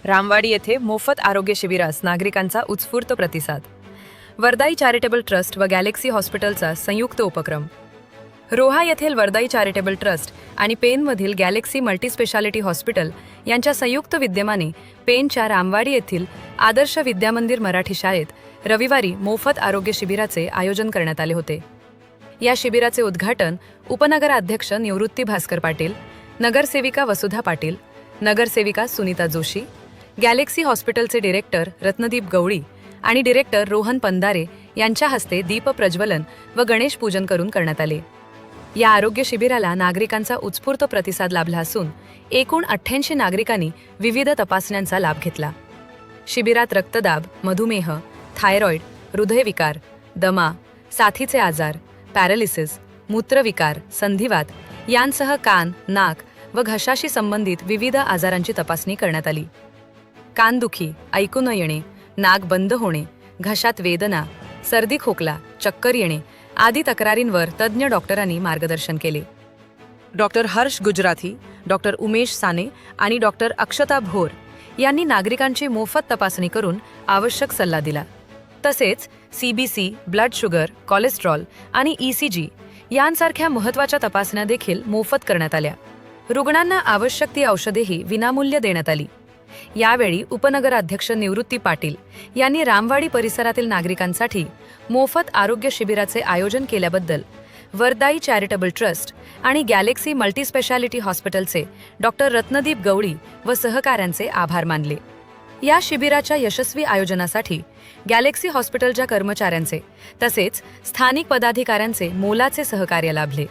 रामवाडी येथे मोफत आरोग्य शिबिरास नागरिकांचा उत्स्फूर्त प्रतिसाद. वरदाई चॅरिटेबल ट्रस्ट व गॅलेक्सी हॉस्पिटलचा संयुक्त उपक्रम. रोहा येथील वरदाई चॅरिटेबल ट्रस्ट आणि पेनमधील गॅलेक्सी मल्टीस्पेशालिटी हॉस्पिटल यांच्या संयुक्त विद्यमाने पेनच्या रामवाडी येथील आदर्श विद्यामंदिर मराठी शाळेत रविवारी मोफत आरोग्य शिबिराचे आयोजन करण्यात आले होते. या शिबिराचे उद्घाटन उपनगराध्यक्ष निवृत्ती भास्कर पाटील, नगरसेविका वसुधा पाटील, नगरसेविका सुनीता जोशी, गॅलेक्सी हॉस्पिटलचे डिरेक्टर रत्नदीप गवळी आणि डिरेक्टर रोहन पंदारे यांच्या हस्ते दीप प्रज्वलन व गणेश पूजन करून करण्यात आले. या आरोग्य शिबिराला नागरिकांचा उत्स्फूर्त प्रतिसाद लाभला असून एकूण 88 नागरिकांनी विविध तपासण्यांचा लाभ घेतला. शिबिरात रक्तदाब, मधुमेह, थायरॉइड, हृदयविकार, दमा, साथीचे आजार, पॅरालिसिस, मूत्रविकार, संधिवात यांसह कान, नाक व घशाशी संबंधित विविध आजारांची तपासणी करण्यात आली. कानदुखी, ऐकू न येणे, नाक बंद होणे, घशात वेदना, सर्दी खोकला, चक्कर येणे आदी तक्रारींवर तज्ज्ञ डॉक्टरांनी मार्गदर्शन केले. डॉक्टर हर्ष गुजराथी, डॉक्टर उमेश साने आणि डॉक्टर अक्षता भोर यांनी नागरिकांची मोफत तपासणी करून आवश्यक सल्ला दिला. तसेच CBC, ब्लड शुगर, कोलेस्ट्रॉल आणि ECG यांसारख्या महत्त्वाच्या तपासण्या देखील मोफत करण्यात आल्या. रुग्णांना आवश्यक ती औषधेही विनामूल्य देण्यात आली. यावेळी उपनगराध्यक्ष निवृत्ती पाटील यांनी रामवाडी परिसरातील नागरिकांसाठी मोफत आरोग्य शिबिराचे आयोजन केल्याबद्दल वरदाई चॅरिटेबल ट्रस्ट आणि गॅलेक्सी मल्टीस्पेशालिटी हॉस्पिटलचे डॉक्टर रत्नदीप गवळी व सहकाऱ्यांचे आभार मानले. या शिबिराच्या यशस्वी आयोजनासाठी गॅलेक्सी हॉस्पिटलच्या कर्मचाऱ्यांचे तसेच स्थानिक पदाधिकाऱ्यांचे मोलाचे सहकार्य लाभले.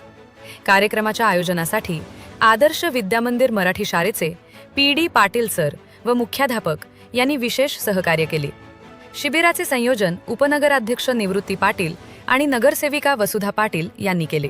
कार्यक्रमाच्या आयोजनासाठी आदर्श विद्यामंदिर मराठी शाळेचे PD पाटील सर व मुख्याध्यापक यांनी विशेष सहकार्य केले. शिबिराचे संयोजन उपनगराध्यक्ष निवृत्ती पाटील आणि नगरसेविका वसुधा पाटील यांनी केले.